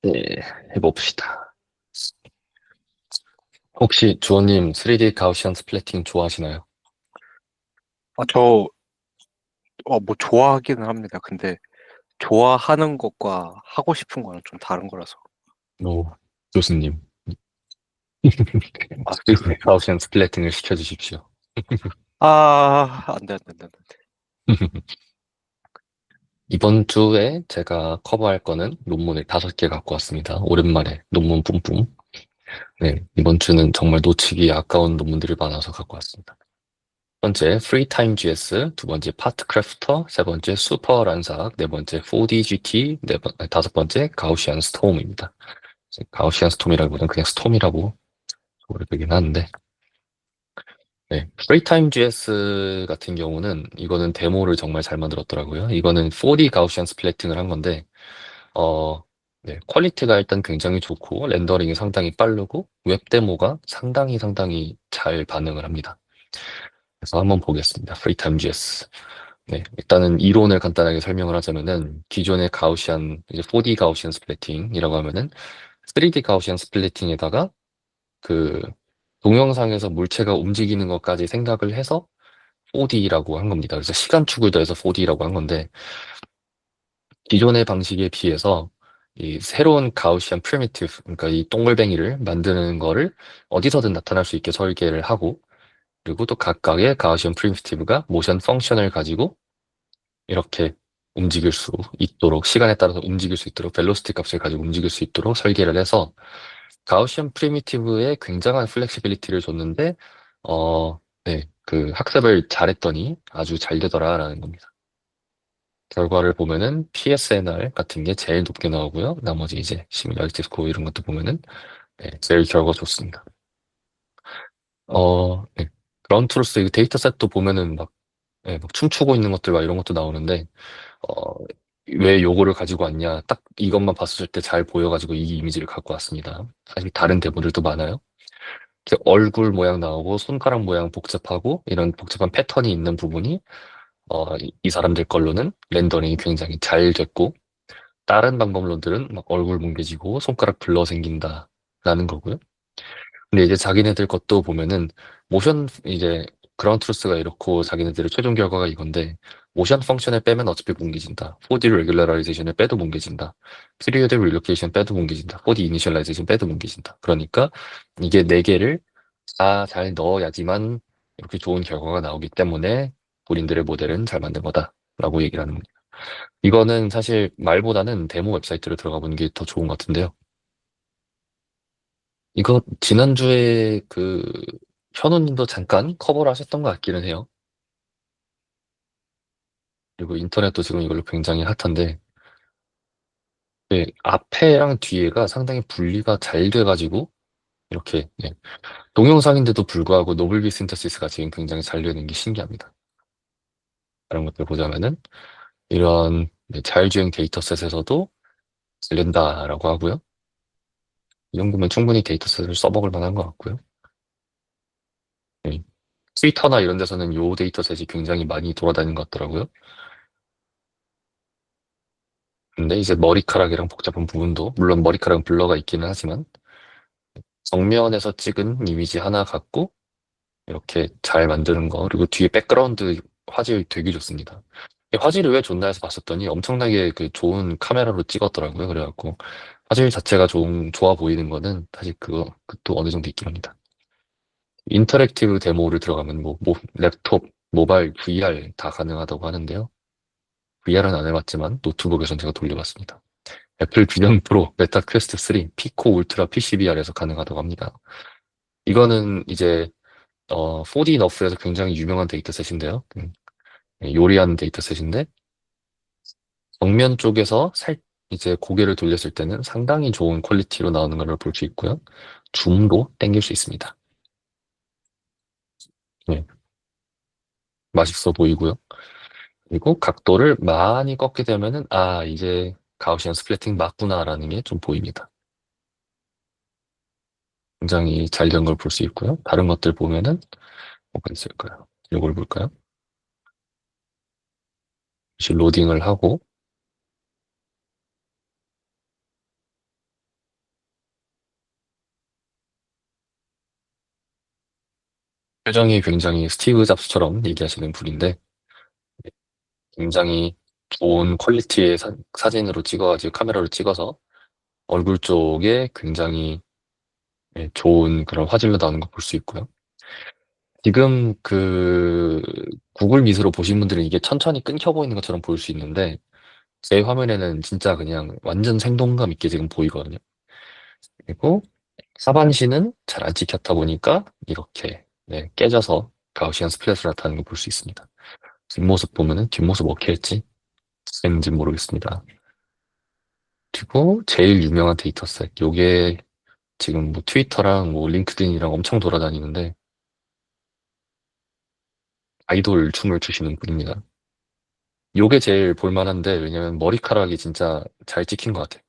네, 해봅시다. 혹시 주원님 3D 가우시안 스플래팅 좋아하시나요? 저, 뭐, 좋아하기는 합니다. 근데, 좋아하는 것과 하고 싶은 거는 좀 다른 거라서. 오, 교수님. 아, 3D 가우시안 스플래팅을 시켜주십시오. 안 돼, 안 돼, 안 돼. 안 돼. 이번 주에 제가 커버할 거는 논문을 5개 갖고 왔습니다. 오랜만에 논문 뿜뿜. 네, 이번 주는 정말 놓치기 아까운 논문들이 많아서 갖고 왔습니다. 첫 번째, 프리타임 GS, 두 번째, 파트 크래프터, 세 번째, 슈퍼 란삭, 네 번째, 4DGT, 다섯 번째, 가우시안 스톰입니다. 가우시안 스톰이라기보다는 그냥 스톰이라고 오래되긴 하는데, 네. 프리타임 GS 같은 경우는 이거는 데모를 정말 잘 만들었더라고요. 이거는 4D 가우시안 스플래팅을 한 건데, 어, 네. 퀄리티가 일단 굉장히 좋고, 렌더링이 상당히 빠르고, 웹 데모가 상당히 잘 반응을 합니다. 그래서 한번 보겠습니다. 프리타임 GS. 네. 일단은 이론을 간단하게 설명을 하자면은, 기존의 가우시안, 이제 4D 가우시안 스플래팅이라고 하면은, 3D 가우시안 스플래팅에다가 그 동영상에서 물체가 움직이는 것까지 생각을 해서 4D라고 한 겁니다. 그래서 시간축을 더해서 4D라고 한 건데, 기존의 방식에 비해서 이 새로운 가우시안 프리미티브, 그러니까 이 동글뱅이를 만드는 거를 어디서든 나타날 수 있게 설계를 하고, 그리고 또 각각의 가우시안 프리미티브가 모션 펑션을 가지고 이렇게 움직일 수 있도록, 시간에 따라서 움직일 수 있도록, 벨로시티 값을 가지고 움직일 수 있도록 설계를 해서 가우시안 프리미티브에 굉장한 플렉시빌리티를 줬는데, 네, 그 학습을 잘했더니 아주 잘 되더라라는 겁니다. 결과를 보면은 PSNR 같은 게 제일 높게 나오고요. 나머지 이제 시뮬리티 스코어 이런 것도 보면은 네, 제일 결과 좋습니다. 네. 그라운드 트루스 이 데이터셋도 보면은 막, 네, 막 춤추고 있는 것들 막 이런 것도 나오는데 어, 왜 요거를 가지고 왔냐? 딱 이것만 봤을 때 잘 보여가지고 이 이미지를 갖고 왔습니다. 사실 다른 데모들도 많아요. 이렇게 얼굴 모양 나오고 손가락 모양 복잡하고 이런 복잡한 패턴이 있는 부분이 이 사람들 걸로는 렌더링이 굉장히 잘 됐고 다른 방법론들은 막 얼굴 뭉개지고 손가락 블러 생긴다라는 거고요. 근데 이제 자기네들 것도 보면은 모션 이제 그라운드 트루스가 이렇고 자기네들의 최종 결과가 이건데 모션 펑션을 빼면 어차피 뭉개진다. 4D 레귤러라이제이션을 빼도 뭉개진다. 피리어드 릴로케이션 빼도 뭉개진다. 4D 이니셜라이제이션 빼도 뭉개진다. 그러니까 이게 네 개를 다 잘 넣어야지만 이렇게 좋은 결과가 나오기 때문에 본인들의 모델은 잘 만든 거다라고 얘기를 하는 겁니다. 이거는 사실 말보다는 데모 웹사이트로 들어가 보는 게 더 좋은 것 같은데요. 이거 지난주에 그 현우님도 잠깐 커버를 하셨던 것 같기는 해요. 그리고 인터넷도 지금 이걸로 굉장히 핫한데, 네, 앞에랑 뒤에가 상당히 분리가 잘 돼가지고 이렇게 네, 동영상인데도 불구하고 노블비 신터시스가 지금 굉장히 잘 되는 게 신기합니다. 다른 것들 보자면은 이런 네, 자율주행 데이터셋에서도 잘 된다라고 하고요. 이 정도면 충분히 데이터셋을 써먹을 만한 것 같고요. 네, 트위터나 이런 데서는 요 데이터셋이 굉장히 많이 돌아다니는 것 같더라고요. 근데 이제 머리카락이랑 복잡한 부분도, 물론 머리카락 블러가 있기는 하지만, 정면에서 찍은 이미지 하나 갖고, 이렇게 잘 만드는 거, 그리고 뒤에 백그라운드 화질 되게 좋습니다. 이 화질이 왜 좋나 해서 봤었더니 엄청나게 그 좋은 카메라로 찍었더라고요. 그래갖고, 화질 자체가 좋아 보이는 거는 사실 그것도 어느 정도 있긴 합니다. 인터랙티브 데모를 들어가면 랩톱, 모바일, VR 다 가능하다고 하는데요. VR은 안 해봤지만 노트북에선 제가 돌려봤습니다. 애플 비전 프로, 메타 퀘스트 3, 피코 울트라 PCVR에서 가능하다고 합니다. 이거는 이제 4D 너프에서 굉장히 유명한 데이터셋인데요. 요리하는 데이터셋인데 정면 쪽에서 이제 고개를 돌렸을 때는 상당히 좋은 퀄리티로 나오는 걸 볼 수 있고요. 줌도 땡길 수 있습니다. 네, 맛있어 보이고요. 그리고 각도를 많이 꺾게 되면은 이제 가우시안 스플래팅 맞구나라는 게 좀 보입니다. 굉장히 잘 된 걸 볼 수 있고요. 다른 것들 보면은 뭐가 있을까요? 이걸 볼까요? 다시 로딩을 하고 표정이 굉장히 스티브 잡스처럼 얘기하시는 분인데, 굉장히 좋은 퀄리티의 사진으로 찍어가지고 카메라로 찍어서 얼굴 쪽에 굉장히 좋은 그런 화질로 나오는 거 볼 수 있고요. 지금 그 구글 미스로 보신 분들은 이게 천천히 끊겨 보이는 것처럼 보일 수 있는데 제 화면에는 진짜 그냥 완전 생동감 있게 지금 보이거든요. 그리고 하반신은 잘 안 찍혔다 보니까 이렇게 깨져서 가우시안 스플랫을 나타나는 거 볼 수 있습니다. 뒷모습 보면은 뒷모습 어떻게 했지? 는지 모르겠습니다. 그리고 제일 유명한 데이터셋. 요게 지금 뭐 트위터랑 뭐 링크드인이랑 엄청 돌아다니는데 아이돌 춤을 추시는 분입니다. 요게 제일 볼만한데 왜냐면 머리카락이 진짜 잘 찍힌 것 같아요.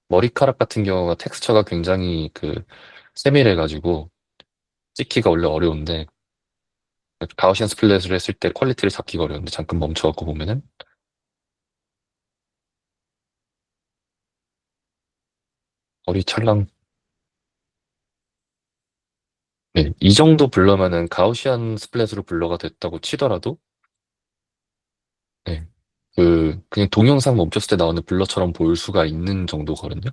머리카락 같은 경우가 텍스처가 굉장히 세밀해가지고 찍기가 원래 어려운데 가우시안 스플랫을 했을 때 퀄리티를 잡기가 어려운데 잠깐 멈춰갖고 보면은 머리 찰랑. 네, 이 정도 블러면은 가우시안 스플랫으로 블러가 됐다고 치더라도 네, 그냥 동영상 멈췄을 때 나오는 블러처럼 보일 수가 있는 정도거든요.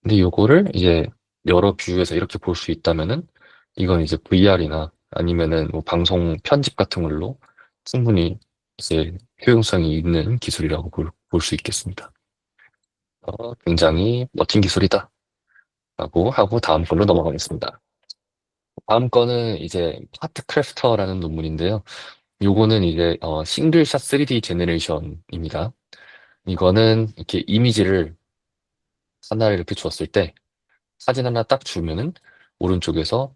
근데 요거를 이제 여러 뷰에서 이렇게 볼 수 있다면은 이건 이제 VR이나 아니면은 뭐 방송 편집 같은 걸로 충분히 이제 효용성이 있는 기술이라고 볼 수 있겠습니다. 굉장히 멋진 기술이다 라고 하고 다음 걸로 넘어가겠습니다. 다음 거는 이제 파트 크래프터라는 논문인데요. 요거는 이제 싱글샷 3D 제너레이션입니다. 이거는 이렇게 이미지를 하나를 이렇게 주었을 때 사진 하나 딱 주면은 오른쪽에서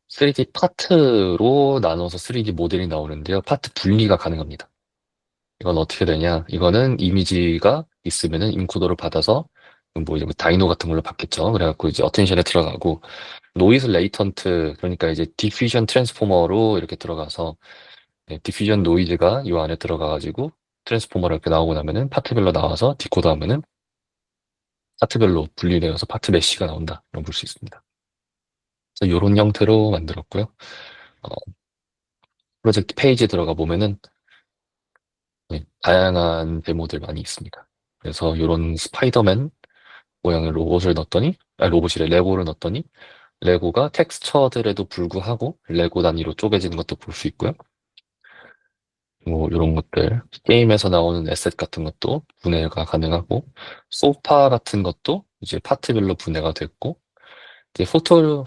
3D 파트로 나눠서 3D 모델이 나오는데요. 파트 분리가 가능합니다. 이건 어떻게 되냐? 이거는 이미지가 있으면은 인코더를 받아서 뭐 이제 뭐 다이노 같은 걸로 받겠죠. 그래갖고 이제 어텐션에 들어가고 노이즈 레이턴트 그러니까 이제 디퓨전 트랜스포머로 이렇게 들어가서 디퓨전 노이즈가 이 안에 들어가가지고 트랜스포머로 이렇게 나오고 나면은 파트별로 나와서 디코더하면은 파트별로 분리되어서 파트 메쉬가 나온다. 이런 볼 수 있습니다. 그래서 이런 형태로 만들었고요. 어, 프로젝트 페이지에 들어가 보면은 다양한 데모들 많이 있습니다. 그래서 이런 스파이더맨 모양의 로봇을 넣었더니, 로봇이래, 레고를 넣었더니, 레고가 텍스처들에도 불구하고 레고 단위로 쪼개지는 것도 볼 수 있고요. 뭐 이런 것들, 게임에서 나오는 에셋 같은 것도 분해가 가능하고, 소파 같은 것도 이제 파트별로 분해가 됐고, 이제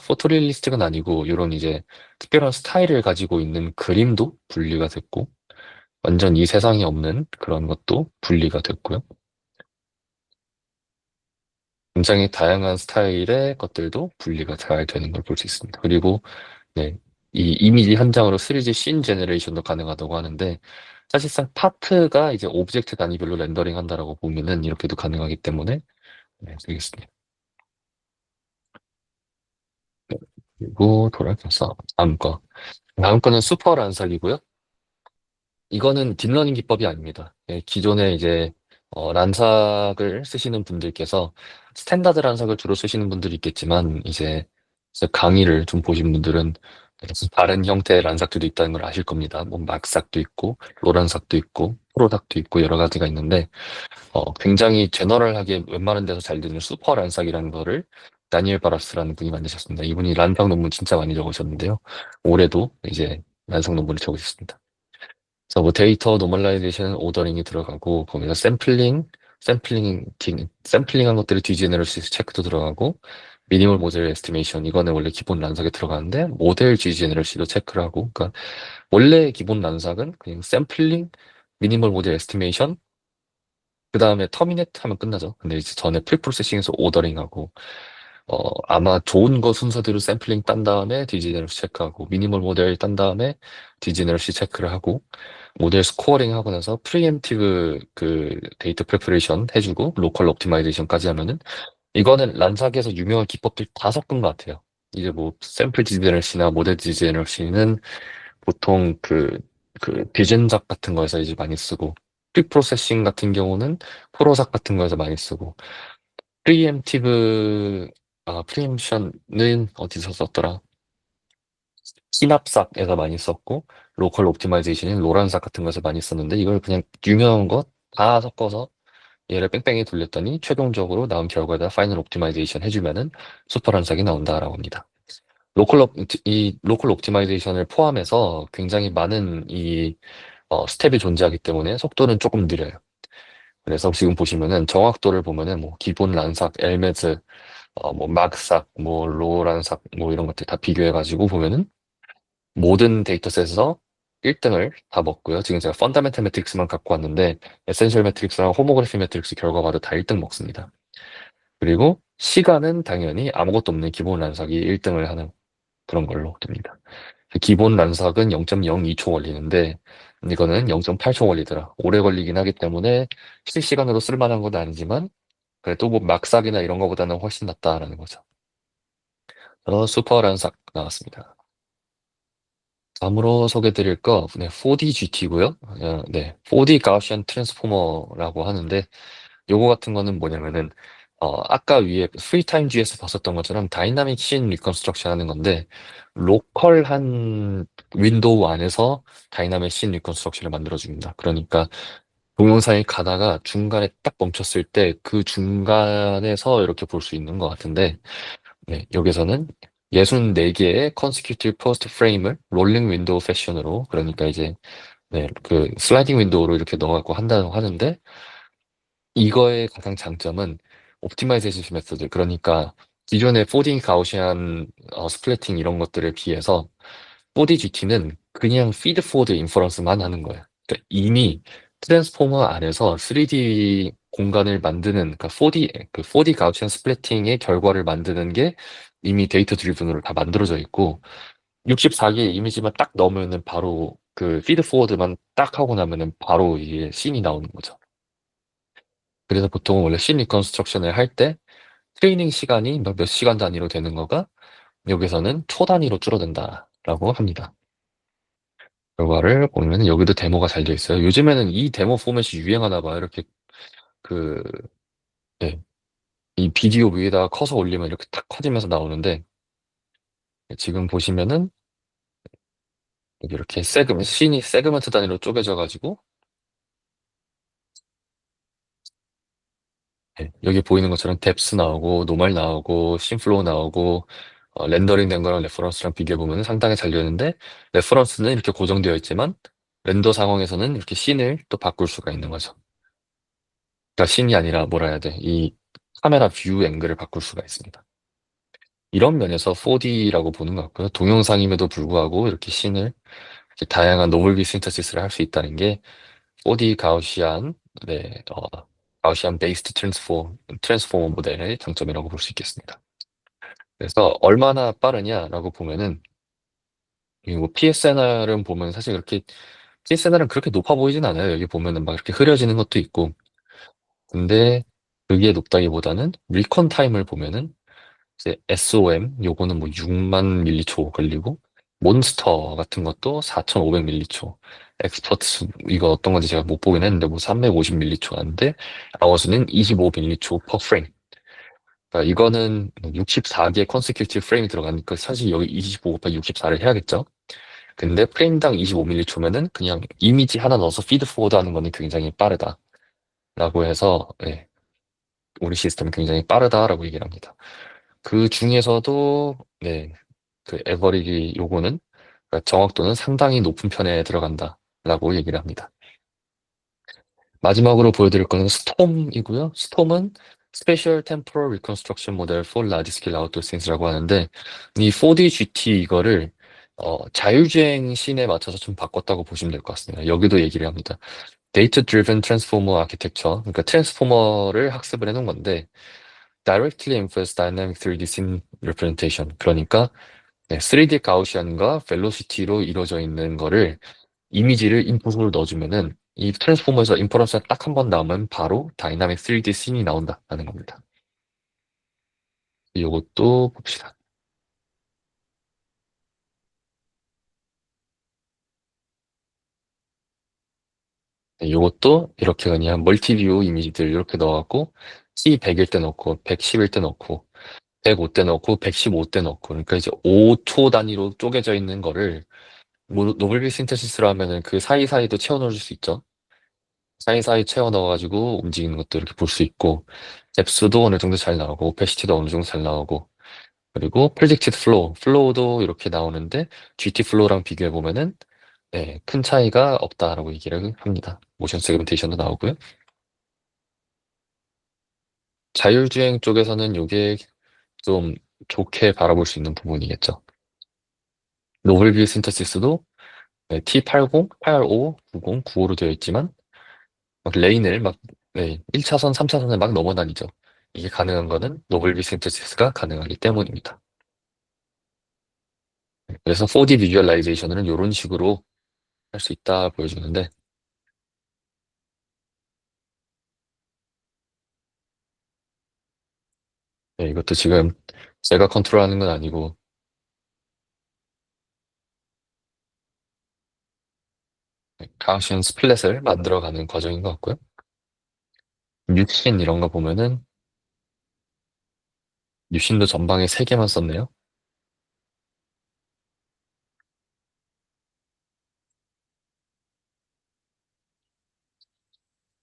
포토리얼리스틱은 아니고, 이런 이제 특별한 스타일을 가지고 있는 그림도 분리가 됐고, 완전 이 세상에 없는 그런 것도 분리가 됐고요. 굉장히 다양한 스타일의 것들도 분리가 잘 되는 걸 볼 수 있습니다. 그리고 네, 이 이미지 현장으로 3D 씬 제너레이션도 가능하다고 하는데 사실상 파트가 이제 오브젝트 단위별로 렌더링 한다라고 보면은 이렇게도 가능하기 때문에 되겠습니다. 그리고 돌아가서 다음 거. 다음 거는 슈퍼 란삭이고요. 이거는 딥러닝 기법이 아닙니다. 기존에 이제 란삭을 쓰시는 분들께서 스탠다드 란삭을 주로 쓰시는 분들이 있겠지만 이제 강의를 좀 보신 분들은 다른 형태의 란삭들도 있다는 걸 아실 겁니다. 뭐 막삭도 있고 로란삭도 있고 프로삭도 있고 여러 가지가 있는데 굉장히 제너럴하게 웬만한 데서 잘 되는 슈퍼 란삭이라는 거를 다니엘 바라스라는 분이 만드셨습니다. 이분이 란삭 논문 진짜 많이 적으셨는데요. 올해도 이제 란삭 논문을 적으셨습니다. 그래서 뭐 데이터 노멀라이제이션 오더링이 들어가고 거기서 샘플링한 것들이 디제너러시스 체크도 들어가고 미니멀 모델 에스티메이션 이거는 원래 기본 란삭에 들어가는데 모델 디제너러시도 체크를 하고 그러니까 원래 기본 란삭은 그냥 샘플링 미니멀 모델 에스티메이션 그 다음에 터미네이트 하면 끝나죠. 근데 이제 전에 프리프로세싱에서 오더링하고 아마 좋은 거 순서대로 샘플링 딴 다음에 디제너러시 체크하고 미니멀 모델 딴 다음에 디제너러시 체크를 하고 모델 스코어링 하고 나서 프리엠티브 데이터 프레퍼레이션 해주고 로컬 옵티마이제이션까지 하면은 이거는 란삭에서 유명한 기법들 다 섞은 것 같아요. 이제 뭐 샘플 디제너러시나 모델 디제너러시는 보통 비젠작 같은 거에서 이제 많이 쓰고 프리프로세싱 같은 경우는 프로삭 같은 거에서 많이 쓰고 프리엠티브 프리엠션은 어디서 썼더라? 시납삭에서 많이 썼고, 로컬 옵티마이제이션인 로란삭 같은 것을 많이 썼는데, 이걸 그냥 유명한 것 다 섞어서 얘를 뺑뺑이 돌렸더니 최종적으로 나온 결과에다 파이널 옵티마이제이션 해주면은 슈퍼란삭이 나온다라고 합니다. 이 로컬 옵티마이제이션을 포함해서 굉장히 많은 스텝이 존재하기 때문에 속도는 조금 느려요. 그래서 지금 보시면은 정확도를 보면은 뭐 기본 란삭, 엘메즈, 뭐 막삭, 뭐 로란삭, 뭐 이런 것들 다 비교해가지고 보면은 모든 데이터셋에서 1등을 다 먹고요. 지금 제가 펀더멘탈 매트릭스만 갖고 왔는데 에센셜 매트릭스랑 호모그래피 매트릭스 결과마다 다 1등 먹습니다. 그리고 시간은 당연히 아무것도 없는 기본 란삭이 1등을 하는 그런 걸로 됩니다. 기본 란삭은 0.02초 걸리는데 이거는 0.8초 걸리더라. 오래 걸리긴 하기 때문에 실시간으로 쓸만한 건 아니지만 그래도 뭐 막삭이나 이런 거보다는 훨씬 낫다라는 거죠. 슈퍼 란삭 나왔습니다. 다음으로 소개드릴 거, 네, 4D GT고요. 네, 4D 가우시안 트랜스포머라고 하는데, 요거 같은 거는 뭐냐면은, 아까 위에 프리타임 G에서 봤었던 것처럼 다이나믹 씬 리컨스트럭션 하는 건데, 로컬한 윈도우 안에서 다이나믹 씬 리컨스트럭션을 만들어줍니다. 그러니까 동영상이 가다가 중간에 딱 멈췄을 때 그 중간에서 이렇게 볼 수 있는 것 같은데, 네, 여기서는 64개의 consecutive post frame을 롤링 윈도우 패션으로, 그러니까 이제, 네, 그 슬라이딩 윈도우로 이렇게 넣어갖고 한다고 하는데, 이거의 가장 장점은 옵티마이제이션 메소드, 그러니까 기존의 포딩 가우시안 스플래팅 이런 것들에 비해서 4D GT는 그냥 피드 포워드 인퍼런스만 하는 거예요. 그러니까 이미 트랜스포머 안에서 3D 공간을 만드는, 그러니까 4D 가우시안 스플래팅의 결과를 만드는 게 이미 데이터 드리븐으로 다 만들어져 있고, 64개의 이미지만 딱 넣으면은 바로 그 피드 포워드만 딱 하고 나면은 바로 이게 씬이 나오는 거죠. 그래서 보통 원래 씬 리컨스트럭션을 할 때 트레이닝 시간이 몇 시간 단위로 되는 거가 여기서는 초 단위로 줄어든다라고 합니다. 결과를 보면 여기도 데모가 잘 되어 있어요. 요즘에는 이 데모 포맷이 유행하나 봐요. 이렇게 그, 네, 이 비디오 위에다가 커서 올리면 이렇게 탁 커지면서 나오는데 지금 보시면은 여기 이렇게 씬이 세그먼트 단위로 쪼개져 가지고 네, 여기 보이는 것처럼 뎁스 나오고 노멀 나오고 씬플로우 나오고 렌더링 된 거랑 레퍼런스랑 비교해 보면 상당히 잘 되는데 레퍼런스는 이렇게 고정되어 있지만 렌더 상황에서는 이렇게 씬을 또 바꿀 수가 있는 거죠. 그러니까 씬이 아니라 뭐라 해야 돼? 이 카메라 뷰 앵글을 바꿀 수가 있습니다. 이런 면에서 4D라고 보는 것 같고요. 동영상임에도 불구하고 이렇게 씬을 이렇게 다양한 노멀비 신터시스를 할 수 있다는 게 4D 가우시안, 네, 가우시안 베이스드 트랜스포머 모델의 장점이라고 볼 수 있겠습니다. 그래서 얼마나 빠르냐라고 보면은 이뭐 PSNR은 보면 사실 그렇게 PSNR은 그렇게 높아 보이진 않아요. 여기 보면은 막 이렇게 흐려지는 것도 있고. 근데 그게 높다기보다는 리컨 타임을 보면은 이제 SOM 요거는 뭐 6만 밀리초 걸리고 몬스터 같은 것도 4,500 밀리초. 엑스퍼트 이거 어떤 건지 제가 못 보긴 했는데 뭐 350 밀리초 하는데 아워스는 25 밀리초 퍼 프레임. 그러니까 이거는 64개 컨세큐티브 프레임이 들어가니까 사실 여기 25 곱하기 64를 해야겠죠. 근데 프레임당 25m초면은 그냥 이미지 하나 넣어서 피드 포워드 하는 거는 굉장히 빠르다라고 해서 예, 우리 시스템은 굉장히 빠르다라고 얘기를 합니다. 그 중에서도 네, 그 에버리지 요거는 그러니까 정확도는 상당히 높은 편에 들어간다라고 얘기를 합니다. 마지막으로 보여드릴 거는 스톰이고요. 스톰은 Special Temporal Reconstruction Model for Large Scale Outdoor Scenes라고 하는데 이 4D GT 이거를 자율주행 씬에 맞춰서 좀 바꿨다고 보시면 될 것 같습니다. 여기도 얘기를 합니다. Data Driven Transformer Architecture, 그러니까 트랜스포머를 학습을 해놓은 건데 Directly Infers Dynamic 3D Scene Representation, 그러니까 3D 가우시안과 벨로시티로 이루어져 있는 거를 이미지를 인풋으로 넣어주면은 이 트랜스포머에서 인퍼런스가 딱 한 번 나오면 바로 다이나믹 3D 씬이 나온다라는 겁니다. 이것도 봅시다. 이것도 이렇게 그냥 멀티뷰 이미지들 이렇게 넣어갖고 C100일 때 넣고 110일 때 넣고 105대 넣고 115대 넣고 그러니까 이제 5초 단위로 쪼개져 있는 거를 뭐 노블비 신테시스로 하면은 그 사이사이도 채워 넣을 수 있죠. 사이사이 채워 넣어가지고 움직이는 것도 이렇게 볼 수 있고 뎁스도 어느 정도 잘 나오고 오페시티도 어느 정도 잘 나오고 그리고 predicted 플로우도 이렇게 나오는데 GT 플로우랑 비교해 보면은 네, 큰 차이가 없다라고 얘기를 합니다. 모션 세그멘테이션도 나오고요. 자율주행 쪽에서는 이게 좀 좋게 바라볼 수 있는 부분이겠죠. 노블비 신테시스도 T80, 85, 90, 95로 되어 있지만 막 레인을 막 1차선, 3차선을 막 넘어다니죠. 이게 가능한 거는 노블비 신테시스가 가능하기 때문입니다. 그래서 4D 비주얼라이제이션은 이런 식으로 할 수 있다 보여주는데 이것도 지금 제가 컨트롤하는 건 아니고 가우시안 스플랫을 만들어가는 과정인 것 같고요. 뉴신 이런 거 보면은 뉴신도 전방에 3개만 썼네요.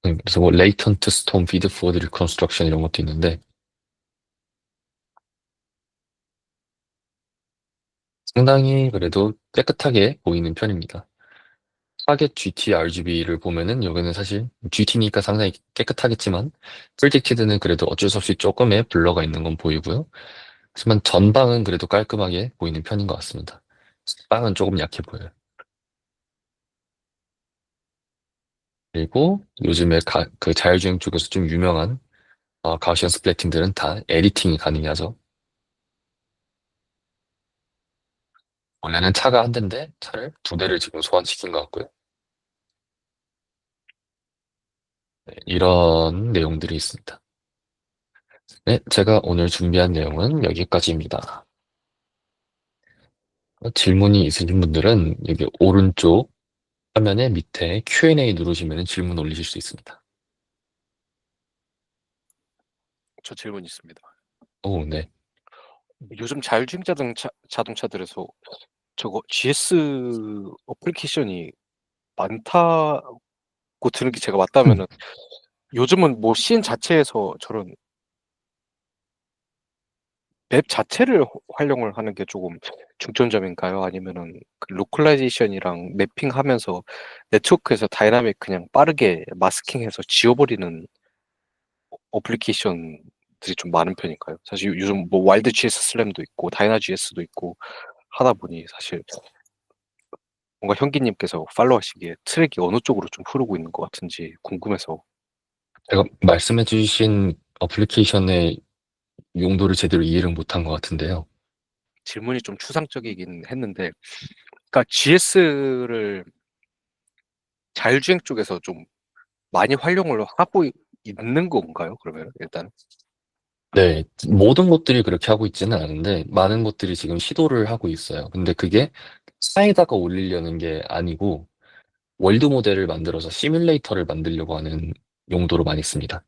그래서 뭐 레이턴트 스톰 피드 포워드 리컨스트럭션 이런 것도 있는데 상당히 그래도 깨끗하게 보이는 편입니다. 타겟 GT RGB를 보면은 여기는 사실 GT니까 상당히 깨끗하겠지만 프리딕티드는 그래도 어쩔 수 없이 조금의 블러가 있는 건 보이고요. 하지만 전방은 그래도 깔끔하게 보이는 편인 것 같습니다. 빵은 조금 약해 보여요. 그리고 요즘에 그 자율주행 쪽에서 좀 유명한 가우시안 스플래팅들은 다 에디팅이 가능하죠. 원래는 차가 한 대인데 차를 2대를 지금 소환시킨 것 같고요. 네, 이런 내용들이 있습니다. 네, 제가 오늘 준비한 내용은 여기까지입니다. 질문이 있으신 분들은 여기 오른쪽 화면의 밑에 Q&A 누르시면 질문 올리실 수 있습니다. 저 질문 있습니다. 오, 네. 요즘 자율주행 자동차들에서 저거 GS 어플리케이션이 많다고 들은 게 제가 맞다면은 요즘은 뭐 씬 자체에서 저런 맵 자체를 활용을 하는 게 조금 중점점인가요? 아니면은 그 로컬라이제이션이랑 매핑하면서 네트워크에서 다이나믹 그냥 빠르게 마스킹해서 지워버리는 어플리케이션들이 좀 많은 편인가요? 사실 요즘 뭐 와일드 GS 슬램도 있고 다이나 GS도 있고 하다 보니 사실 뭔가 현기님께서 팔로우하시기에 트랙이 어느 쪽으로 좀 흐르고 있는 것 같은지 궁금해서. 제가 말씀해 주신 어플리케이션의 용도를 제대로 이해를 못한 것 같은데요. 질문이 좀 추상적이긴 했는데, 그러니까 GS를 자율주행 쪽에서 좀 많이 활용을 하고 있는 건가요? 그러면 일단. 네, 모든 곳들이 그렇게 하고 있지는 않은데 많은 곳들이 지금 시도를 하고 있어요. 근데 그게 차에다가 올리려는 게 아니고 월드 모델을 만들어서 시뮬레이터를 만들려고 하는 용도로 많이 씁니다.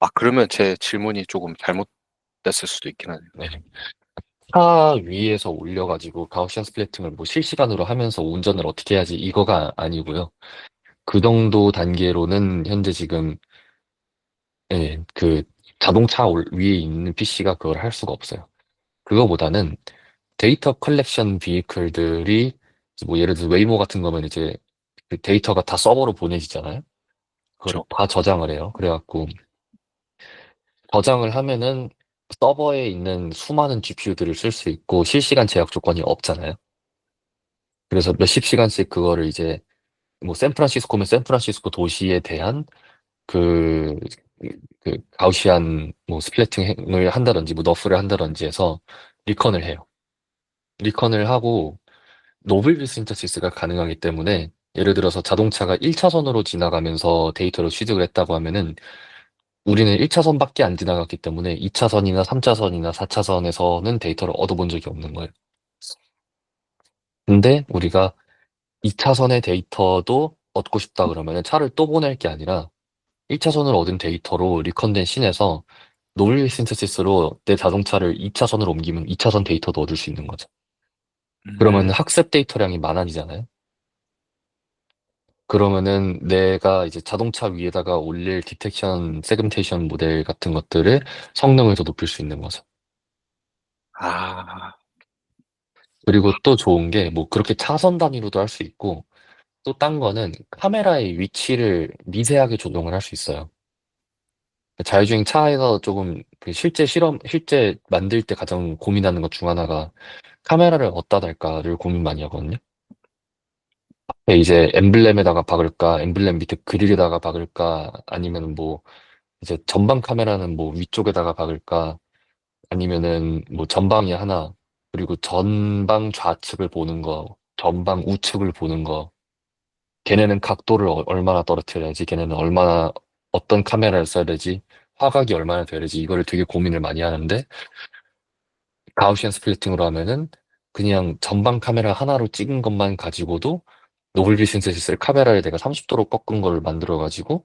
아, 그러면 제 질문이 조금 잘못됐을 수도 있긴 하네요. 네. 차 위에서 올려가지고 가우시안 스플래팅을 뭐 실시간으로 하면서 운전을 어떻게 해야지 이거가 아니고요. 그 정도 단계로는 현재 지금 그 자동차 위에 있는 PC가 그걸 할 수가 없어요. 그거보다는 데이터 컬렉션 비이클들이 뭐 예를 들어 웨이모 같은 거면 이제 그 데이터가 다 서버로 보내지잖아요. 그거를 그렇죠. 다 저장을 해요. 그래갖고 저장을 하면은 서버에 있는 수많은 GPU들을 쓸 수 있고 실시간 제약 조건이 없잖아요. 그래서 몇십 시간씩 그거를 이제 뭐 샌프란시스코면 샌프란시스코 도시에 대한 그, 그 가우시안 뭐 스플래팅을 한다든지 뭐 너프를 한다든지 해서 리컨을 해요. 리컨을 하고 노블 신터시스가 가능하기 때문에 예를 들어서 자동차가 1차선으로 지나가면서 데이터를 취득을 했다고 하면은 우리는 1차선밖에 안 지나갔기 때문에 2차선이나 3차선이나 4차선에서는 데이터를 얻어본 적이 없는 거예요. 근데 우리가 2차선의 데이터도 얻고 싶다 그러면은 차를 또 보낼 게 아니라 1차선을 얻은 데이터로 리컨된 씬에서 노블 신테시스로 내 자동차를 2차선으로 옮기면 2차선 데이터도 얻을 수 있는 거죠. 그러면 음. 학습 데이터량이 많아지잖아요. 그러면은 내가 이제 자동차 위에다가 올릴 디텍션, 세그멘테이션 모델 같은 것들을 성능을 더 높일 수 있는 거죠. 아, 그리고 또 좋은 게 뭐 그렇게 차선 단위로도 할 수 있고 또 딴 거는 카메라의 위치를 미세하게 조정을 할 수 있어요. 자율주행 차에서 조금 그 실제 만들 때 가장 고민하는 것 중 하나가 카메라를 어디다 달까를 고민 많이 하거든요. 이제 엠블렘에다가 박을까, 엠블렘 밑에 그릴에다가 박을까, 아니면 뭐 이제 전방 카메라는 뭐 위쪽에다가 박을까, 아니면은 뭐 전방이 하나, 그리고 전방 좌측을 보는 거, 전방 우측을 보는 거, 걔네는 각도를 얼마나 떨어뜨려야지, 걔네는 얼마나 어떤 카메라를 써야 되지, 화각이 얼마나 돼야 되지, 이거를 되게 고민을 많이 하는데, 가우시안 스플리팅으로 하면은 그냥 전방 카메라 하나로 찍은 것만 가지고도 노블 신세시스를 카메라를 내가 30도로 꺾은 걸 만들어가지고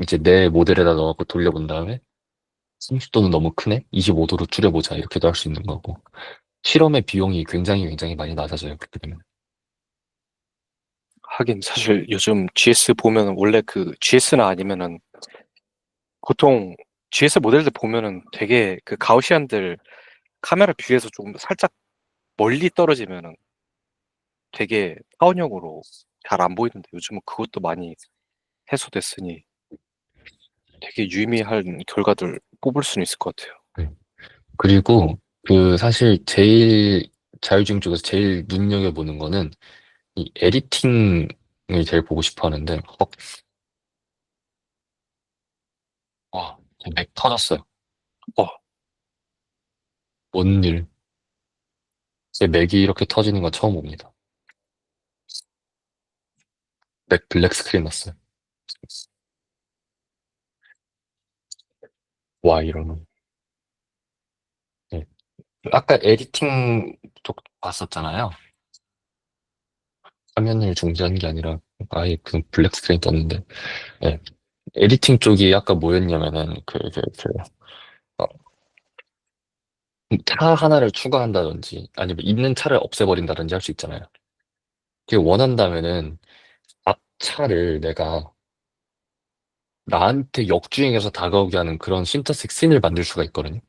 이제 내 모델에다 넣어갖고 돌려본 다음에 30도는 너무 크네? 25도로 줄여보자. 이렇게도 할 수 있는 거고. 실험의 비용이 굉장히 많이 낮아져요. 그렇게 되면. 하긴 사실 요즘 GS 보면은 원래 그 GS나 아니면은 보통 GS 모델들 보면은 되게 그 가우시안들 카메라 뷰에서 조금 살짝 멀리 떨어지면은 되게 타원형으로 잘 안 보이는데 요즘은 그것도 많이 해소됐으니 되게 유의미한 결과들 뽑을 수는 있을 것 같아요. 네. 그리고 그 사실 제일 자율주행 쪽에서 제일 눈여겨보는 거는 이 에디팅을 제일 보고 싶어 하는데, 와, 맥 터졌어요. 어, 뭔 일? 제 맥이 이렇게 터지는 건 처음 봅니다. 맥 블랙 스크린 났어요. 와, 이러면. 네. 아까 에디팅 쪽 봤었잖아요. 화면을 중지한 게 아니라 아예 그 블랙 스크린 떴는데. 네. 에디팅 쪽이 아까 뭐였냐면은 어, 차 하나를 추가한다든지 아니면 있는 차를 없애버린다든지 할 수 있잖아요. 그게 원한다면은 앞 차를 내가 나한테 역주행해서 다가오게 하는 그런 신터식 씬을 만들 수가 있거든요.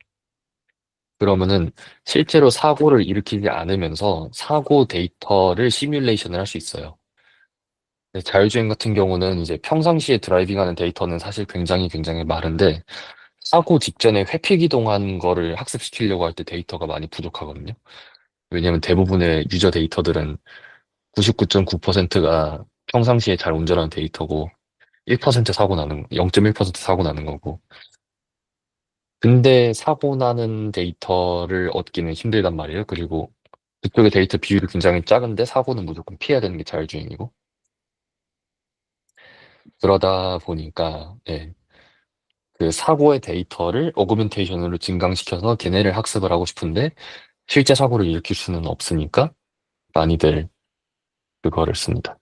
그러면은 실제로 사고를 일으키지 않으면서 사고 데이터를 시뮬레이션을 할 수 있어요. 근데 자율주행 같은 경우는 이제 평상시에 드라이빙하는 데이터는 사실 굉장히 많은데 사고 직전에 회피 기동한 거를 학습시키려고 할 때 데이터가 많이 부족하거든요. 왜냐면 대부분의 유저 데이터들은 99.9%가 평상시에 잘 운전하는 데이터고 1% 사고 나는, 0.1% 사고 나는 거고. 근데 사고 나는 데이터를 얻기는 힘들단 말이에요. 그리고 그쪽의 데이터 비율이 굉장히 작은데 사고는 무조건 피해야 되는 게 자율주행이고. 그러다 보니까, 예, 그 사고의 데이터를 어그멘테이션으로 증강시켜서 걔네를 학습을 하고 싶은데 실제 사고를 일으킬 수는 없으니까 많이들 그거를 씁니다.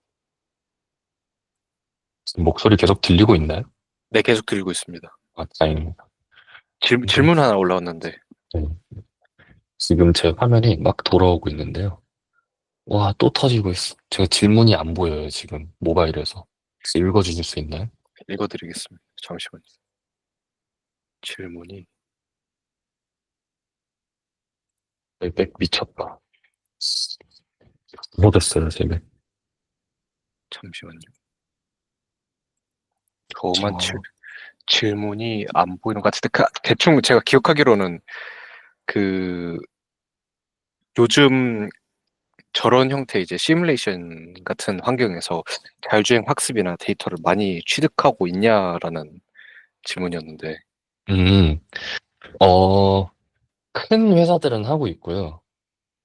목소리 계속 들리고 있나요? 네, 계속 들고 있습니다. 아, 다행입니다. 질문 하나 올라왔는데, 네. 지금 제 화면이 막 돌아오고 있는데요. 와, 또 터지고 있어. 제가 질문이 안 보여요, 지금. 모바일에서. 혹시 읽어주실 수 있나요? 읽어드리겠습니다. 잠시만요. 질문이, 네, 맥 미쳤다. 못했어요, 제 맥. 잠시만요. 저, 질문이 안 보이는 것 같은데, 대충 제가 기억하기로는 그, 요즘 저런 형태 이제 시뮬레이션 같은 환경에서 자율주행 학습이나 데이터를 많이 취득하고 있냐라는 질문이었는데, 음, 어, 큰 회사들은 하고 있고요.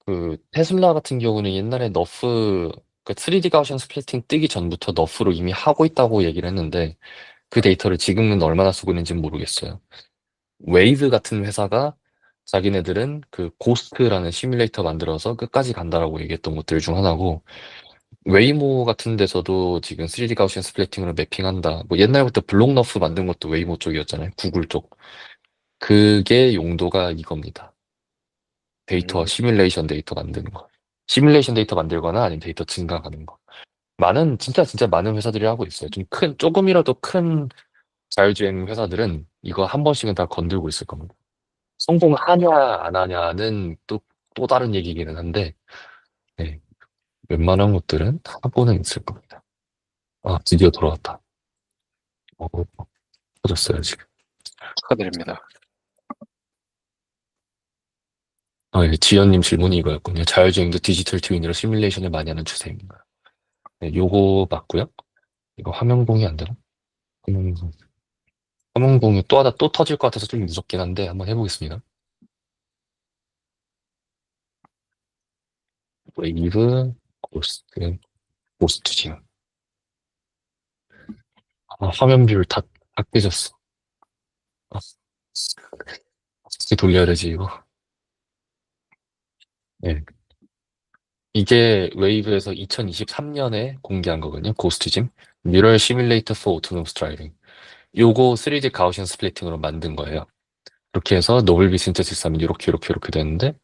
그, 테슬라 같은 경우는 옛날에 너프, 그 3D 가우션 스플리팅 뜨기 전부터 너프로 이미 하고 있다고 얘기를 했는데, 그 데이터를 지금은 얼마나 쓰고 있는지는 모르겠어요. 웨이브 같은 회사가 자기네들은 그 고스트라는 시뮬레이터 만들어서 끝까지 간다라고 얘기했던 것들 중 하나고, 웨이모 같은 데서도 지금 3D 가우시안 스플래팅으로 매핑한다. 뭐 옛날부터 블록너프 만든 것도 웨이모 쪽이었잖아요. 구글 쪽. 그게 용도가 이겁니다. 데이터, 음, 시뮬레이션 데이터 만드는 거. 시뮬레이션 데이터 만들거나 아니면 데이터 증강하는 거. 많은, 진짜 많은 회사들이 하고 있어요. 조금이라도 큰 자율주행 회사들은 이거 한 번씩은 다 건들고 있을 겁니다. 성공하냐, 안 하냐는 또 다른 얘기기는 한데, 네, 웬만한 것들은 하고는 있을 겁니다. 아, 드디어 돌아왔다. 어, 터졌어요, 지금. 축하드립니다. 아, 예, 지연님 질문이 이거였군요. 자율주행도 디지털 트윈으로 시뮬레이션을 많이 하는 추세입니다. 네, 요거 맞고요. 이거 화면 공유 안 되나? 화면, 화면 공유 또 터질 것 같아서 좀 무섭긴 한데 한번 해보겠습니다. 웨이브, 고스트, 고스트징. 아, 화면 비율 다 깨졌어. 아, 어떻게 돌려야 되지, 이거? 네. 이게 웨이브에서 2023년에 공개한 거거든요. 고스트짐. Mirror Simulator for Autonomous Driving. 요거 3D 가우시안 스플리팅으로 만든 거예요. 이렇게 해서 노블비 신테시스 하면 이렇게 되는데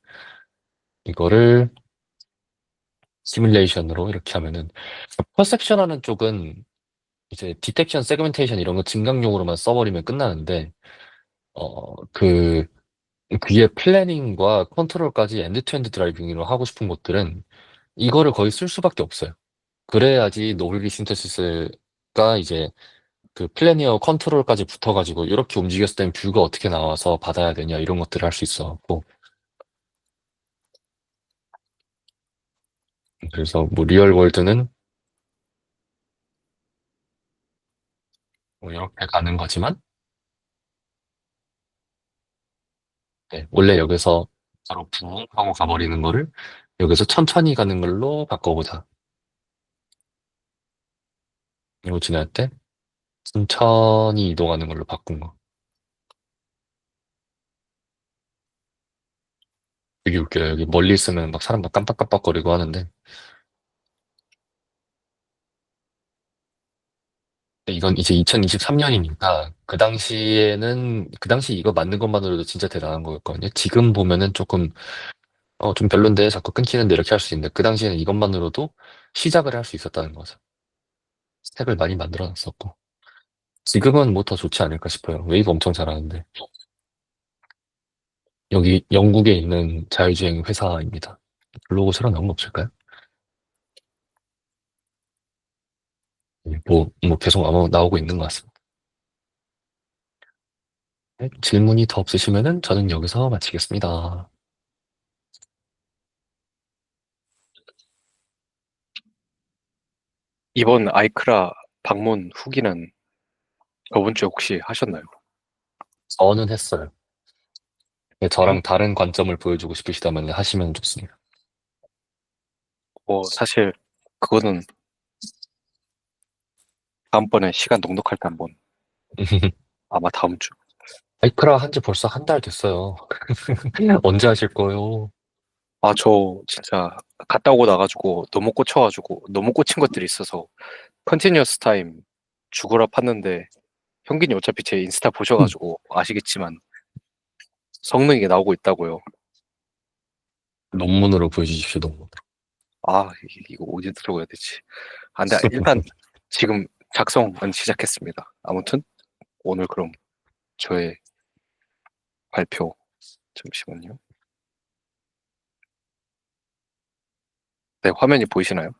이거를 시뮬레이션으로 이렇게 하면은 퍼셉션 하는 쪽은 이제 디텍션, 세그멘테이션 이런 거 증강용으로만 써버리면 끝나는데 그 그게 플래닝과 컨트롤까지 엔드 투엔드 드라이빙으로 하고 싶은 것들은 이거를 거의 쓸 수밖에 없어요. 그래야지 노블비 신테시스가 이제 그 플래니어 컨트롤까지 붙어가지고 이렇게 움직였을 땐 뷰가 어떻게 나와서 받아야 되냐 이런 것들을 할 수 있어갖고 그래서 뭐 리얼 월드는 뭐 이렇게 가는 거지만 네, 원래 여기서 바로 붕 하고 가버리는 거를 여기서 천천히 가는 걸로 바꿔보자. 이거 지날 때 천천히 이동하는 걸로 바꾼 거. 되게 웃겨요. 여기 멀리 있으면 막 사람 막 깜빡깜빡거리고 하는데 이건 이제 2023년이니까 그 당시 이거 만든 것만으로도 진짜 대단한 거였거든요. 지금 보면은 조금 좀 별론데 자꾸 끊기는데 이렇게 할 수 있는데 그 당시에는 이것만으로도 시작을 할 수 있었다는 거죠. 스택을 많이 만들어 놨었고 지금은 뭐 더 좋지 않을까 싶어요. 웨이브 엄청 잘하는데 여기 영국에 있는 자율주행 회사입니다. 블로그 새로 나온 거 없을까요? 뭐 계속 아마 나오고 있는 것 같습니다. 네, 질문이 더 없으시면은 저는 여기서 마치겠습니다. 이번 아이크라 방문 후기는 저번 주에 혹시 하셨나요? 저는 했어요. 네, 형, 저랑 다른 관점을 보여주고 싶으시다면 하시면 좋습니다. 사실 그거는 다음번에 시간 넉넉할 때 한번 아마 다음 주. 아이크라 한지 벌써 한 달 됐어요. 언제 하실 거예요? 저 진짜 갔다 오고 나가지고 너무 꽂혀가지고 너무 꽂힌 것들이 있어서 컨티뉴어스 타임 죽으라 팠는데 형균이 어차피 제 인스타 보셔가지고 아시겠지만 성능이 나오고 있다고요. 논문으로 보여주십시오, 논문. 이거 어디 들어가야 되지? 근데 일단 지금 작성은 시작했습니다. 아무튼 오늘 그럼 저의 발표 잠시만요. 네, 화면이 보이시나요?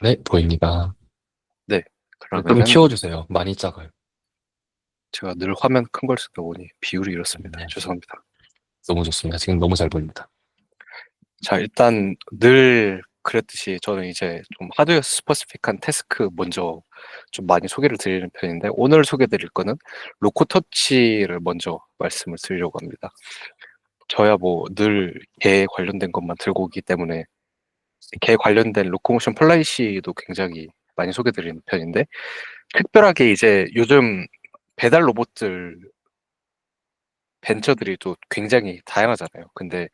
네, 보입니다. 네, 좀 그러면은 키워주세요. 많이 작아요. 제가 늘 화면 큰 걸 쓰다 보니 비율이 이렇습니다. 네, 죄송합니다. 너무 좋습니다. 지금 너무 잘 보입니다. 자, 일단 늘 그랬듯이 저는 이제 좀 하드웨어 스퍼시픽한 태스크 먼저 좀 많이 소개를 드리는 편인데 오늘 소개드릴 거는 로코터치를 먼저 말씀을 드리려고 합니다. 저야 뭐 늘 개 관련된 것만 들고 오기 때문에 개 관련된 로코모션 플라이시도 굉장히 많이 소개드리는 편인데 특별하게 이제 요즘 배달 로봇들 벤처들이 또 굉장히 다양하잖아요. 근데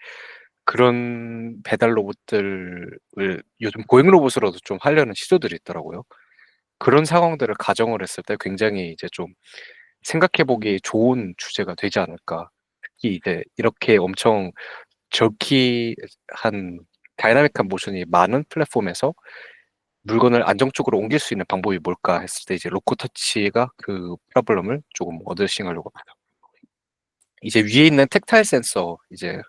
그런 배달 로봇들을 요즘 고행 로봇으로도 좀 하려는 시도들이 있더라고요. 그런 상황들을 가정을 했을 때 굉장히 이제 좀 생각해보기 좋은 주제가 되지 않을까. 특히 이제 이렇게 엄청 저키한 다이나믹한 모션이 많은 플랫폼에서 물건을 안정적으로 옮길 수 있는 방법이 뭘까 했을 때 이제 로커 터치가 그 프로블럼을 조금 어드레싱하려고 합니다. 이제 위에 있는 텍타일 센서, 이제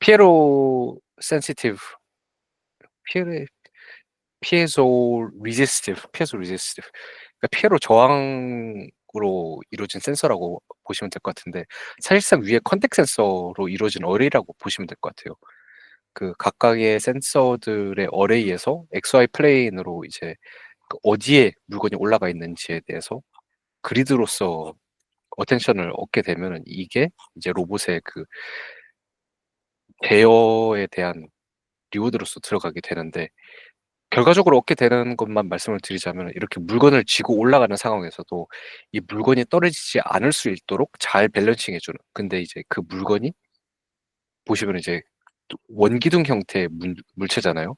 피에로 센시티브, 피에로 피에조 리지스티브. 그러니까 피에로 저항으로 이루어진 센서라고 보시면 될 것 같은데 사실상 위에 컨택 센서로 이루어진 어레이라고 보시면 될 것 같아요. 그 각각의 센서들의 어레이에서 XY 플레인으로 이제 그 어디에 물건이 올라가 있는지에 대해서 그리드로서 어텐션을 얻게 되면은 이게 이제 로봇의 그 대여에 대한 리워드로서 들어가게 되는데 결과적으로 얻게 되는 것만 말씀을 드리자면 이렇게 물건을 쥐고 올라가는 상황에서도 이 물건이 떨어지지 않을 수 있도록 잘 밸런싱해 주는. 근데 이제 그 물건이 보시면 이제 원기둥 형태의 물체잖아요.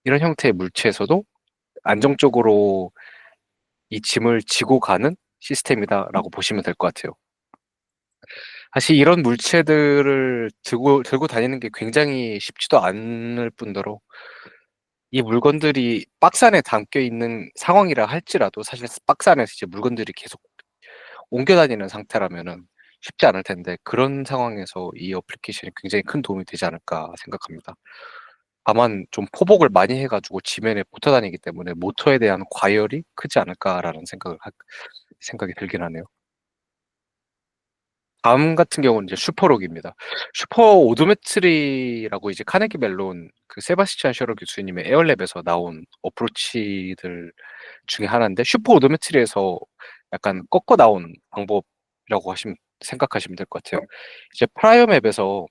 이런 형태의 물체에서도 안정적으로 이 짐을 지고 가는 시스템이다라고 보시면 될 것 같아요. 사실 이런 물체들을 들고 다니는 게 굉장히 쉽지도 않을 뿐더러 이 물건들이 박스 안에 담겨 있는 상황이라 할지라도 사실 박스 안에서 이제 물건들이 계속 옮겨 다니는 상태라면은 쉽지 않을 텐데 그런 상황에서 이 어플리케이션이 굉장히 큰 도움이 되지 않을까 생각합니다. 다만 좀 포복을 많이 해 가지고 지면에 붙어 다니기 때문에 '모터에 대한 과열이 크지 않을까.'라는 생각이 들긴 하네요. 다음 같은 경우는 이제 슈퍼록입니다. 슈퍼 오도메트리라고 이제 카네기 멜론 그 세바스찬 셔러 교수님의 에어랩에서 나온 어프로치들 중에 하나인데 슈퍼 오도메트리에서 약간 꺾어 나온 방법이라고 생각하시면 될 것 같아요. 이제 프라이어 맵에서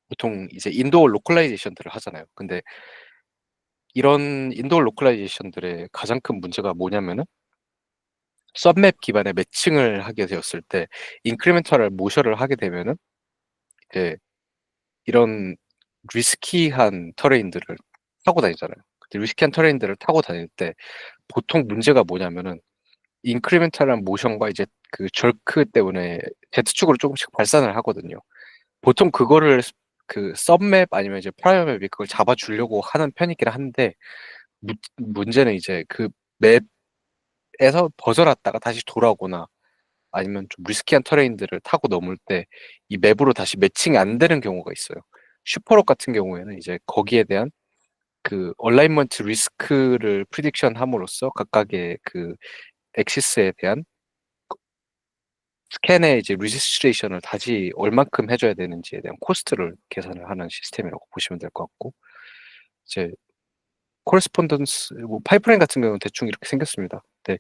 보통 이제 인도어 로컬라이제이션들을 하잖아요. 근데 이런 인도어 로컬라이제이션들의 가장 큰 문제가 뭐냐면은 섭맵 기반의 매칭을 하게 되었을 때 인크리멘털 모션을 하게 되면은 이제 이런 리스키한 터레인들을 타고 다니잖아요. 근데 리스키한 터레인들을 타고 다닐 때 보통 문제가 뭐냐면은 인크리멘탈한 모션과 이제 그 절크 때문에 Z축으로 조금씩 발산을 하거든요. 보통 그거를 그 섭맵 아니면 이제 프라이어 맵이 그걸 잡아주려고 하는 편이긴 한데 문제는 이제 그 맵에서 벗어났다가 다시 돌아오거나 아니면 좀 리스키한 터레인들을 타고 넘을 때 이 맵으로 다시 매칭이 안 되는 경우가 있어요. 슈퍼록 같은 경우에는 이제 거기에 대한 그 얼라이먼트 리스크를 프리딕션 함으로써 각각의 그 엑시스에 대한 스캔의 이제 리지스트레이션을 다시 얼만큼 해줘야 되는지에 대한 코스트를 계산을 하는 시스템이라고 보시면 될 것 같고 이제 코레스폰던스 뭐 파이프라인 같은 경우는 대충 이렇게 생겼습니다. 근데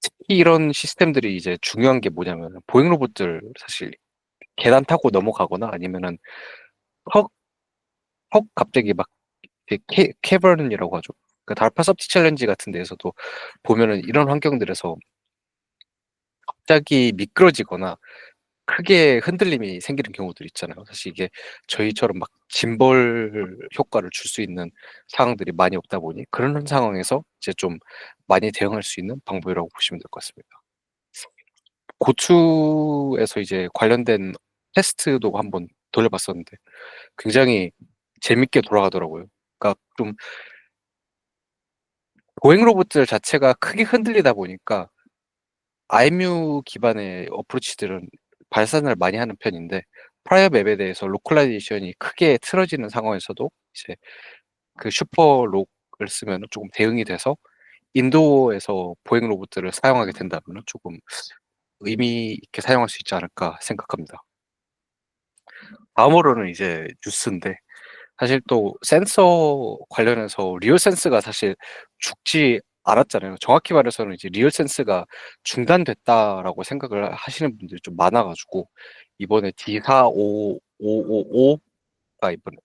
특히 이런 시스템들이 이제 중요한 게 뭐냐면 보잉 로봇들 사실 계단 타고 넘어가거나 아니면은 턱 갑자기 막 캐버런이라고 하죠. 그 달파 서치 챌린지 같은 데에서도 보면은 이런 환경들에서 갑자기 미끄러지거나 크게 흔들림이 생기는 경우들 있잖아요. 사실 이게 저희처럼 막 짐벌 효과를 줄 수 있는 상황들이 많이 없다 보니 그런 상황에서 이제 좀 많이 대응할 수 있는 방법이라고 보시면 될 것 같습니다. 고추에서 이제 관련된 테스트도 한번 돌려봤었는데 굉장히 재밌게 돌아가더라고요. 그러니까 좀 보행 로봇들 자체가 크게 흔들리다 보니까 IMU 기반의 어프로치들은 발산을 많이 하는 편인데 프라이어 맵에 대해서 로컬라이제이션이 크게 틀어지는 상황에서도 이제 그 슈퍼록을 쓰면 조금 대응이 돼서 인도에서 보행 로봇들을 사용하게 된다면 조금 의미 있게 사용할 수 있지 않을까 생각합니다. 다음으로는 이제 뉴스인데 사실 또 센서 관련해서 리얼 센스가 사실 죽지 않았잖아요. 정확히 말해서는 이제 리얼 센스가 중단됐다라고 생각을 하시는 분들이 좀 많아 가지고 이번에 D45555가 이번에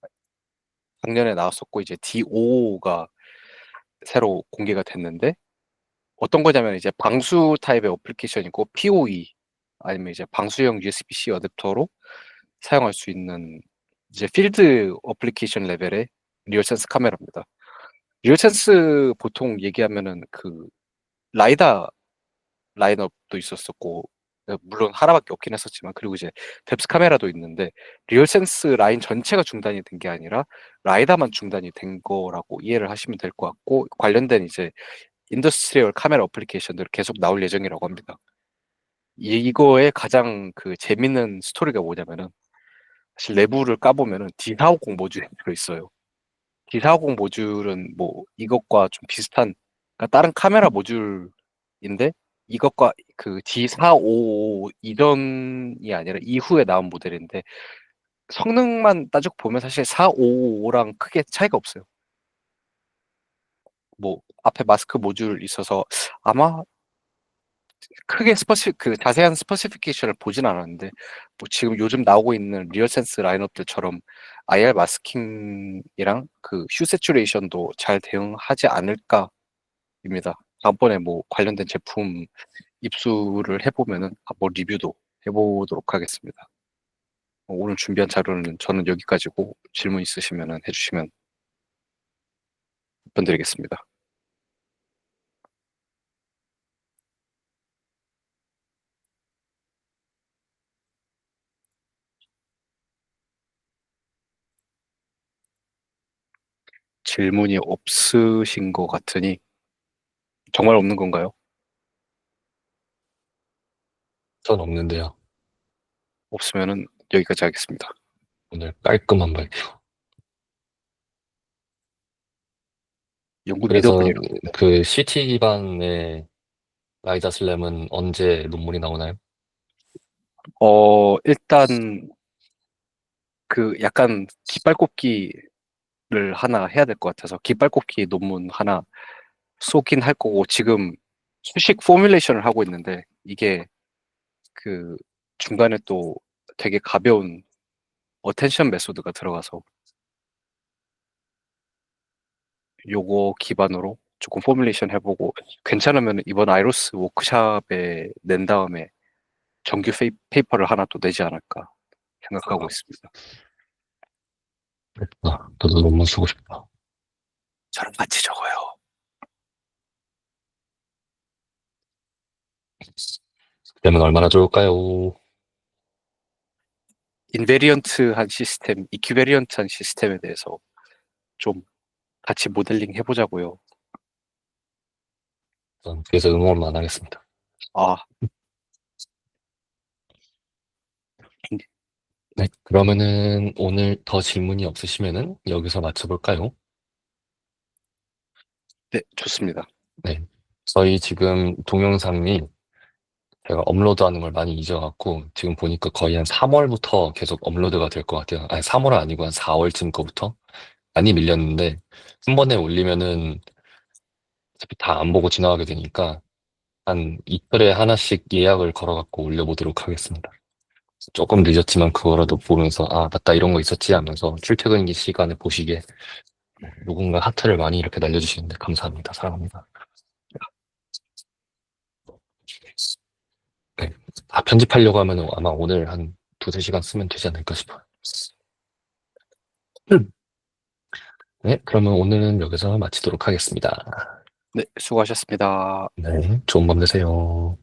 작년에 나왔었고 이제 D55가 새로 공개가 됐는데 어떤 거냐면 이제 방수 타입의 어플리케이션이고 PoE 아니면 이제 방수형 USB-C 어댑터로 사용할 수 있는 이제 필드 어플리케이션 레벨의 리얼 센스 카메라입니다. 리얼 센스 보통 얘기하면은 그 라이다 라인업도 있었었고, 물론 하나밖에 없긴 했었지만, 그리고 이제 뎁스 카메라도 있는데, 리얼센스 라인 전체가 중단이 된 게 아니라 라이다만 중단이 된 거라고 이해를 하시면 될 것 같고, 관련된 이제 인더스트리얼 카메라 어플리케이션들 계속 나올 예정이라고 합니다. 이거의 가장 그 재밌는 스토리가 뭐냐면은, 사실 내부를 까보면은 D450 모듈이 들어있어요. D450 모듈은 뭐 이것과 좀 비슷한, 그러니까 다른 카메라 모듈인데, 이것과 그 D455 이전이 아니라 이후에 나온 모델인데, 성능만 따지고 보면 사실 455랑 크게 차이가 없어요. 뭐 앞에 마스크 모듈 있어서 아마 크게 그 자세한 스퍼시피케이션을 보진 않았는데, 뭐 지금 요즘 나오고 있는 리얼센스 라인업들처럼 IR 마스킹이랑 그 휴 세츄레이션도 잘 대응하지 않을까입니다. 다음번에 뭐 관련된 제품 입수를 해보면은 한번 리뷰도 해보도록 하겠습니다. 오늘 준비한 자료는 저는 여기까지고, 질문 있으시면 해주시면 답변드리겠습니다. 질문이 없으신 것 같으니 정말 없는 건가요? 전 없는데요. 없으면은 여기까지 하겠습니다. 오늘 깔끔한 발표. 연구 그래서 리더분이라. 그 CT 기반의 라이다 슬램은 언제 논문이 나오나요? 일단 그 약간 깃발꼽기를 하나 해야 될 것 같아서 깃발꼽기 논문 하나 쏘긴 할 거고, 지금 수식 포뮬레이션을 하고 있는데, 이게 그 중간에 또 되게 가벼운 어텐션 메소드가 들어가서 요거 기반으로 조금 포뮬레이션 해보고, 괜찮으면 이번 아이로스 워크샵에 낸 다음에 정규 페이퍼를 하나 또 내지 않을까 생각하고 있습니다. 아, 저도 논문 쓰고 싶다. 저랑 같이 적어요. 그러면 얼마나 좋을까요? 인베리언트한 시스템, 이퀴베리언트한 시스템에 대해서 좀 같이 모델링 해보자고요. 전 뒤에서 응원만 하겠습니다. 아, 네, 그러면은 오늘 더 질문이 없으시면은 여기서 마쳐볼까요? 네, 좋습니다. 네. 저희 지금 동영상이 제가 업로드하는 걸 많이 잊어갖고 지금 보니까 거의 한 3월부터 계속 업로드가 될 것 같아요. 아니, 3월은 아니고 한 4월쯤 거부터 많이 밀렸는데 한 번에 올리면은 어차피 다 안 보고 지나가게 되니까 한 이틀에 하나씩 예약을 걸어갖고 올려보도록 하겠습니다. 조금 늦었지만 그거라도 보면서 아, 맞다 이런 거 있었지 하면서 출퇴근 시간에 보시게 누군가 하트를 많이 이렇게 날려주시는데 감사합니다. 사랑합니다. 네. 다 편집하려고 하면 아마 오늘 한 두세 시간 쓰면 되지 않을까 싶어요. 네, 그러면 오늘은 여기서 마치도록 하겠습니다. 네, 수고하셨습니다. 네, 좋은 밤 되세요.